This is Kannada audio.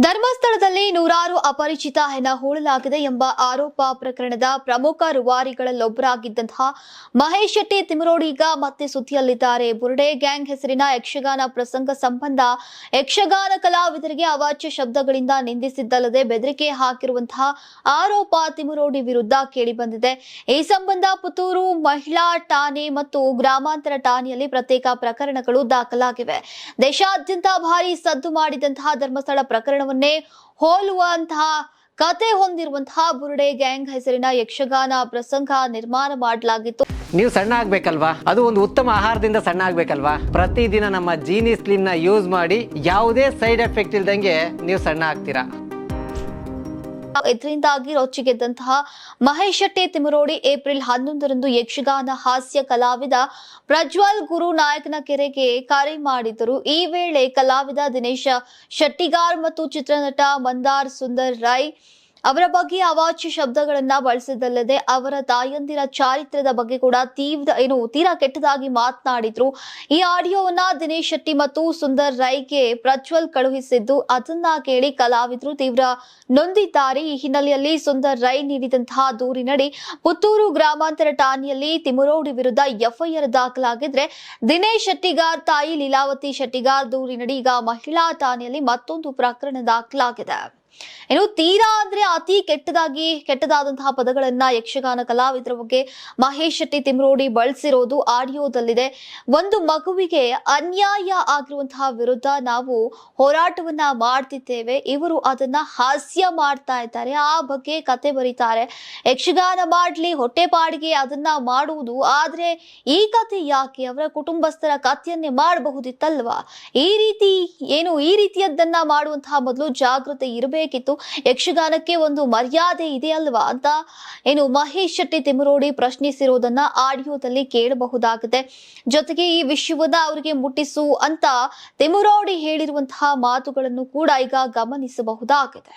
ಧರ್ಮಸ್ಥಳದಲ್ಲಿ ನೂರಾರು ಅಪರಿಚಿತ ಹೆಣ ಹೂಳಲಾಗಿದೆ ಎಂಬ ಆರೋಪ ಪ್ರಕರಣದ ಪ್ರಮುಖ ರೂವಾರಿಗಳಲ್ಲೊಬ್ಬರಾಗಿದ್ದಂತಹ ಮಹೇಶ್ ಶೆಟ್ಟಿ ತಿಮರೋಡಿ ಈಗ ಮತ್ತೆ ಸುದ್ದಿಯಲ್ಲಿದ್ದಾರೆ. ಬುರುಡೆ ಗ್ಯಾಂಗ್ ಹೆಸರಿನ ಯಕ್ಷಗಾನ ಪ್ರಸಂಗ ಸಂಬಂಧ ಯಕ್ಷಗಾನ ಕಲಾವಿದರಿಗೆ ಅವಾಚ್ಯ ಶಬ್ದಗಳಿಂದ ನಿಂದಿಸಿದ್ದಲ್ಲದೆ ಬೆದರಿಕೆ ಹಾಕಿರುವಂತಹ ಆರೋಪ ತಿಮರೋಡಿ ವಿರುದ್ಧ ಕೇಳಿಬಂದಿದೆ. ಈ ಸಂಬಂಧ ಪುತ್ತೂರು ಮಹಿಳಾ ಠಾಣೆ ಮತ್ತು ಗ್ರಾಮಾಂತರ ಠಾಣೆಯಲ್ಲಿ ಪ್ರತ್ಯೇಕ ಪ್ರಕರಣಗಳು ದಾಖಲಾಗಿವೆ. ದೇಶಾದ್ಯಂತ ಭಾರಿ ಸದ್ದು ಮಾಡಿದಂತಹ ಧರ್ಮಸ್ಥಳ ಪ್ರಕರಣ ಹೋಲುವಂತಹ ಕತೆ ಹೊಂದಿರುವಂತಹ ಬುರುಡೆ ಗ್ಯಾಂಗ್ ಹೆಸರಿನ ಯಕ್ಷಗಾನ ಪ್ರಸಂಗ ನಿರ್ಮಾಣ ಮಾಡಲಾಗಿತ್ತು. ನೀವು ಸಣ್ಣ ಆಗ್ಬೇಕಲ್ವಾ? ಅದು ಒಂದು ಉತ್ತಮ ಆಹಾರದಿಂದ ಸಣ್ಣ ಆಗ್ಬೇಕಲ್ವಾ? ಪ್ರತಿದಿನ ನಮ್ಮ ಜೀನಿ ಸ್ಲಿಮ್ ನ ಯೂಸ್ ಮಾಡಿ ಯಾವುದೇ ಸೈಡ್ ಎಫೆಕ್ಟ್ ಇಲ್ದಂಗೆ ನೀವು ಸಣ್ಣ ಆಗ್ತೀರಾ. ಇದರಿಂದಾಗಿ ರೊಚ್ಚಿಗೆದ್ದಂತಹ ಮಹೇಶ್ ಶೆಟ್ಟಿ ತಿಮರೋಡಿ ಏಪ್ರಿಲ್ 11ರಂದು ಯಕ್ಷಗಾನ ಹಾಸ್ಯ ಕಲಾವಿದ ಪ್ರಜ್ವಲ್ ಗುರು ನಾಯಕನಕೆರೆಗೆ ಕರೆ ಮಾಡಿದ್ದರು. ಈ ವೇಳೆ ಕಲಾವಿದ ದಿನೇಶ್ ಶೆಟ್ಟಿಗಾರ್ ಮತ್ತು ಚಿತ್ರನಟ ಮಂದಾರ್ ಸುಂದರ್ ರೈ ಅವರ ಬಗ್ಗೆ ಅವಾಚ್ಯ ಶಬ್ದಗಳನ್ನ ಬಳಸಿದ್ದಲ್ಲದೆ ಅವರ ತಾಯಂದಿರ ಚಾರಿತ್ರ್ಯದ ಬಗ್ಗೆ ಕೂಡ ತೀರಾ ಕೆಟ್ಟದಾಗಿ ಮಾತನಾಡಿದ್ರು. ಈ ಆಡಿಯೋವನ್ನ ದಿನೇಶ್ ಶೆಟ್ಟಿ ಮತ್ತು ಸುಂದರ್ ರೈಗೆ ಪ್ರಜ್ವಲ್ ಕಳುಹಿಸಿದ್ದು ಅದನ್ನ ಕೇಳಿ ಕಲಾವಿದರು ತೀವ್ರ ನೊಂದಿದ್ದಾರೆ. ಈ ಹಿನ್ನೆಲೆಯಲ್ಲಿ ಸುಂದರ್ ರೈ ನೀಡಿದಂತಹ ದೂರಿನಡಿ ಪುತ್ತೂರು ಗ್ರಾಮಾಂತರ ಠಾಣೆಯಲ್ಲಿ ತಿಮರೋಡಿ ವಿರುದ್ಧ ಎಫ್ಐಆರ್ ದಾಖಲಾಗಿದ್ರೆ ದಿನೇಶ್ ಶೆಟ್ಟಿಗಾರ್ ತಾಯಿ ಲೀಲಾವತಿ ಶೆಟ್ಟಿಗಾರ್ ದೂರಿನಡಿ ಈಗ ಮಹಿಳಾ ಠಾಣೆಯಲ್ಲಿ ಮತ್ತೊಂದು ಪ್ರಕರಣ ದಾಖಲಾಗಿದೆ. ಇನ್ನು ತೀರಾ ಅಂದ್ರೆ ಅತಿ ಕೆಟ್ಟದಾದಂತಹ ಪದಗಳನ್ನ ಯಕ್ಷಗಾನ ಕಲಾವಿದರ ಬಗ್ಗೆ ಮಹೇಶ್ ಶೆಟ್ಟಿ ತಿಮರೋಡಿ ಬಳಸಿರೋದು ಆಡಿಯೋದಲ್ಲಿದೆ. ಒಂದು ಮಗುವಿಗೆ ಅನ್ಯಾಯ ಆಗಿರುವಂತಹ ವಿರುದ್ಧ ನಾವು ಹೋರಾಟವನ್ನ ಮಾಡ್ತಿದ್ದೇವೆ, ಇವರು ಅದನ್ನ ಹಾಸ್ಯ ಮಾಡ್ತಾ ಇದ್ದಾರೆ, ಆ ಬಗ್ಗೆ ಕತೆ ಬರೀತಾರೆ. ಯಕ್ಷಗಾನ ಮಾಡ್ಲಿ, ಹೊಟ್ಟೆಪಾಡಿಗೆ ಅದನ್ನ ಮಾಡುವುದು, ಆದ್ರೆ ಈ ಕತೆ ಯಾಕೆ? ಅವರ ಕುಟುಂಬಸ್ಥರ ಕಥೆಯನ್ನೇ ಮಾಡಬಹುದಿತ್ತಲ್ವಾ? ಈ ರೀತಿಯದ್ದನ್ನ ಮಾಡುವಂತಹ ಮೊದಲು ಜಾಗೃತಿ ಇರಬೇಕಿತ್ತು. ಯಕ್ಷಗಾನಕ್ಕೆ ಒಂದು ಮರ್ಯಾದೆ ಇದೆ ಅಲ್ವಾ ಅಂತ ಮಹೇಶ್ ಶೆಟ್ಟಿ ತಿಮರೋಡಿ ಪ್ರಶ್ನಿಸಿರುವುದನ್ನ ಆಡಿಯೋದಲ್ಲಿ ಕೇಳಬಹುದಾಗಿದೆ. ಜೊತೆಗೆ ಈ ವಿಷಯವನ್ನ ಅವರಿಗೆ ಮುಟ್ಟಿಸು ಅಂತ ತಿಮರೋಡಿ ಹೇಳಿರುವಂತಹ ಮಾತುಗಳನ್ನು ಕೂಡ ಈಗ ಗಮನಿಸಬಹುದಾಗಿದೆ.